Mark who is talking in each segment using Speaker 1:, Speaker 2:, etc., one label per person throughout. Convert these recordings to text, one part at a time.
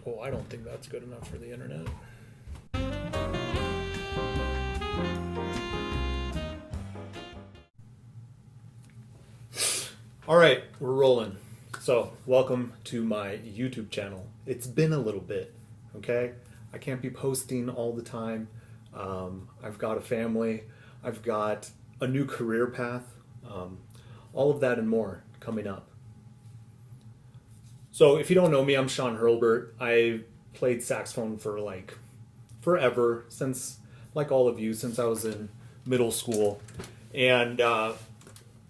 Speaker 1: Oh, I don't think that's good enough for the internet. All right, we're rolling. So, welcome to my YouTube channel. It's been a little bit, okay? I can't be posting all the time. I've got a family. I've got a new career path. All of that and more coming up. So, if you don't know me, I'm Sean Hurlbert. I played saxophone for like forever, since, like all of you, since I was in middle school. And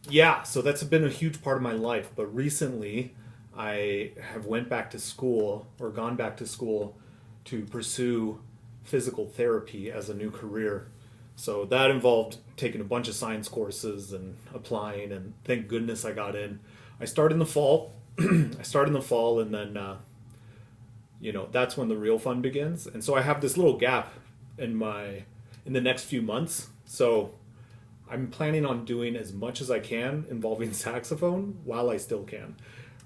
Speaker 1: yeah, so that's been a huge part of my life. But recently, I have went back to school or gone back to school to pursue physical therapy as a new career. So that involved taking a bunch of science courses and applying, and thank goodness I got in. I started in the fall. And then that's when the real fun begins. And so I have this little gap in the next few months. So I'm planning on doing as much as I can involving saxophone while I still can.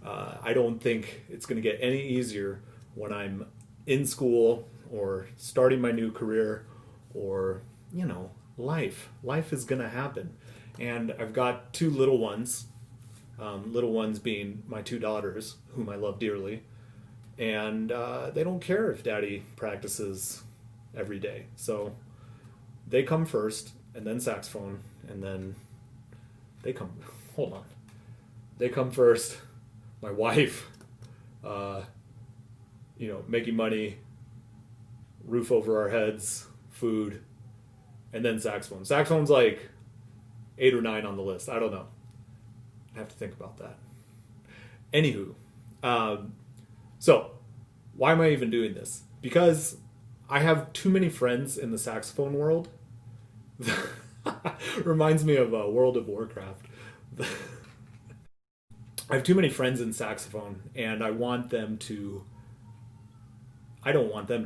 Speaker 1: I don't think it's going to get any easier when I'm in school or starting my new career, or, life. Life is going to happen. And I've got two little ones being my two daughters, whom I love dearly. And they don't care if daddy practices every day. So they come first, and then saxophone, and then they come first, my wife, making money, roof over our heads, food, and then saxophone. Saxophone's like 8 or 9 on the list. I don't know. I have to think about that. Anywho, so why am I even doing this? Because I have too many friends in the saxophone world. Reminds me of World of Warcraft. I have too many friends in saxophone, and I don't want them to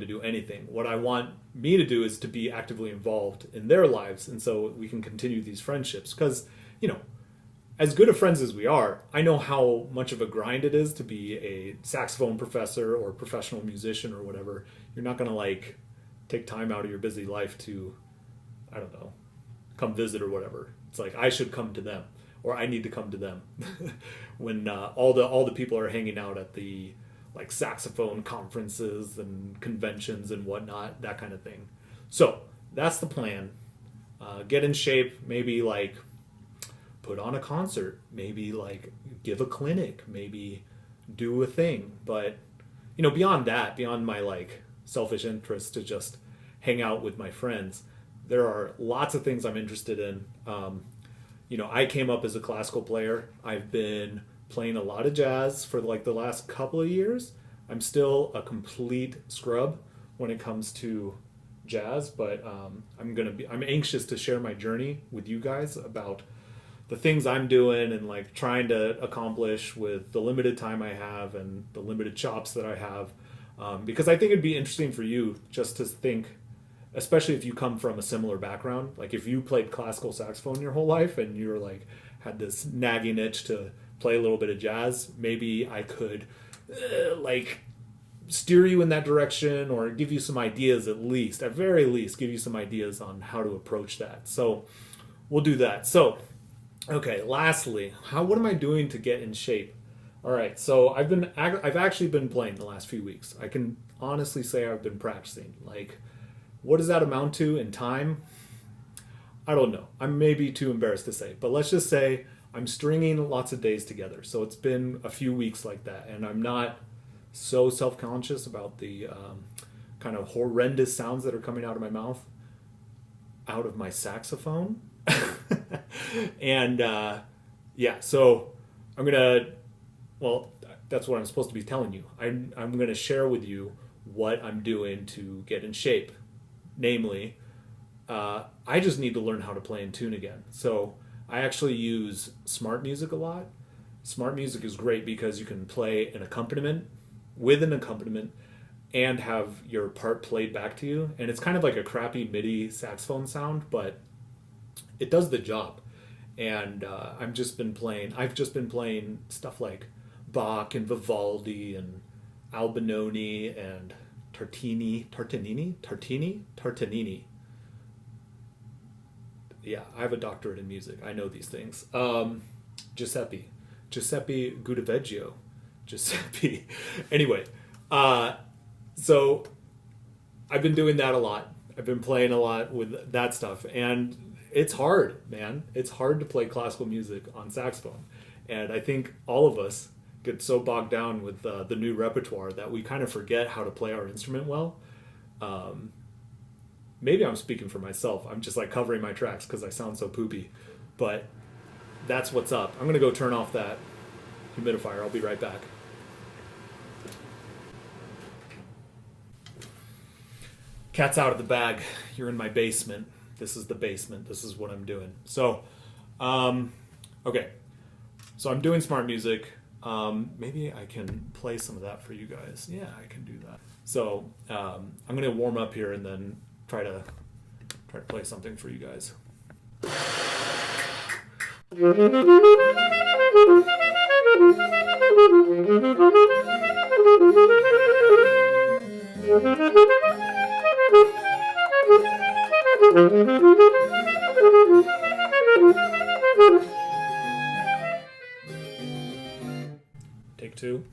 Speaker 1: do anything. What I want me to do is to be actively involved in their lives, and so we can continue these friendships. Because, as good of friends as we are, I know how much of a grind it is to be a saxophone professor or professional musician or whatever. You're not going to take time out of your busy life to, I don't know, come visit or whatever. It's like I should come to them, or I need to come to them when all the people are hanging out at the saxophone conferences and conventions and whatnot, that kind of thing. So that's the plan. Get in shape, maybe put on a concert, maybe give a clinic, maybe do a thing. But beyond that, beyond my selfish interest to just hang out with my friends, there are lots of things I'm interested in. I came up as a classical player. I've been playing a lot of jazz for the last couple of years. I'm still a complete scrub when it comes to jazz, but I'm anxious to share my journey with you guys about the things I'm doing and trying to accomplish with the limited time I have and the limited chops that I have. Because I think it'd be interesting for you just to think, especially if you come from a similar background, if you played classical saxophone your whole life and you're had this nagging itch to play a little bit of jazz, maybe I could steer you in that direction, or give you some ideas, at very least give you some ideas on how to approach that. So we'll do that. So, okay, lastly, what am I doing to get in shape? All right, so I've actually been playing the last few weeks. I can honestly say I've been practicing. What does that amount to in time? I don't know. I'm maybe too embarrassed to say, but let's just say I'm stringing lots of days together. So it's been a few weeks like that, and I'm not so self-conscious about the kind of horrendous sounds that are coming out of my mouth, out of my saxophone. And so that's what I'm supposed to be telling you. I'm going to share with you what I'm doing to get in shape. Namely, I just need to learn how to play in tune again. So I actually use smart music a lot. Smart music is great because you can play an accompaniment and have your part played back to you. And it's kind of like a crappy MIDI saxophone sound, but it does the job. And I've just been playing stuff like Bach and Vivaldi and Albinoni and Tartini. Yeah, I have a doctorate in music. I know these things. Giuseppe Gudaveggio. Giuseppe. Anyway, so I've been doing that a lot. I've been playing a lot with that stuff, and it's hard, man. It's hard to play classical music on saxophone, and I think all of us get so bogged down with the new repertoire that we kind of forget how to play our instrument well. Maybe I'm speaking for myself. I'm just like covering my tracks because I sound so poopy, but that's what's up. I'm gonna go turn off that humidifier. I'll be right back. Cat's out of the bag. You're in my basement. This is the basement. This is what I'm doing. So, okay. So I'm doing smart music. Maybe I can play some of that for you guys. Yeah, I can do that. So I'm going to warm up here and then try to play something for you guys. Take two.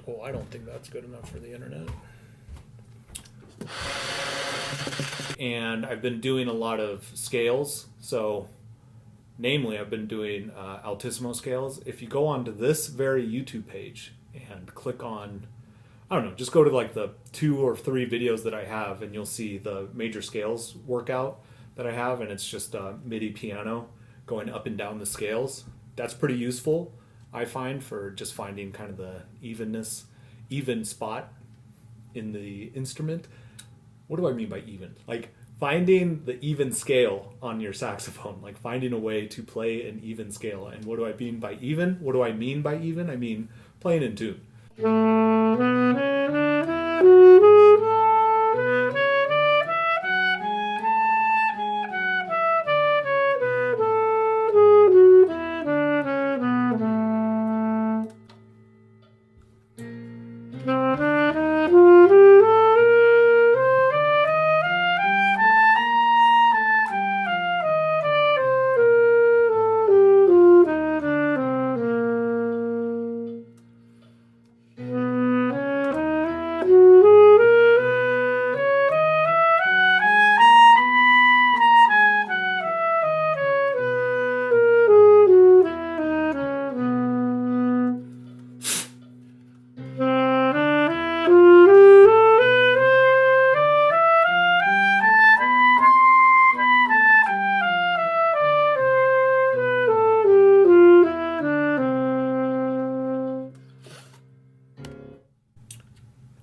Speaker 1: Oh, I don't think that's good enough for the internet. And I've been doing a lot of scales. So, namely, I've been doing altissimo scales. If you go onto this very YouTube page and click on, I don't know, just go to like the 2 or 3 videos that I have, and you'll see the major scales workout that I have, and it's just a MIDI piano going up and down the scales. That's pretty useful, I find, for just finding kind of the even spot in the instrument. What do I mean by even? Like finding the even scale on your saxophone, like finding a way to play an even scale. And what do I mean by even? What do I mean by even? I mean playing in tune.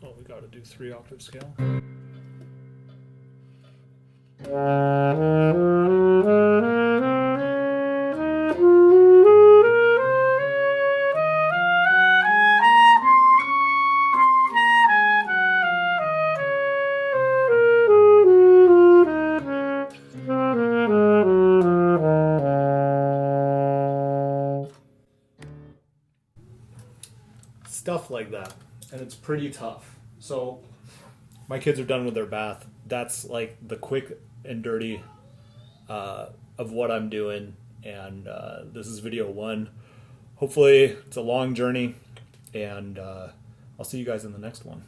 Speaker 1: Oh, we got to do 3-octave scale. Stuff like that, and it's pretty tough. So my kids are done with their bath. That's like the quick and dirty of what I'm doing, and this is video 1. Hopefully it's a long journey, and I'll see you guys in the next one.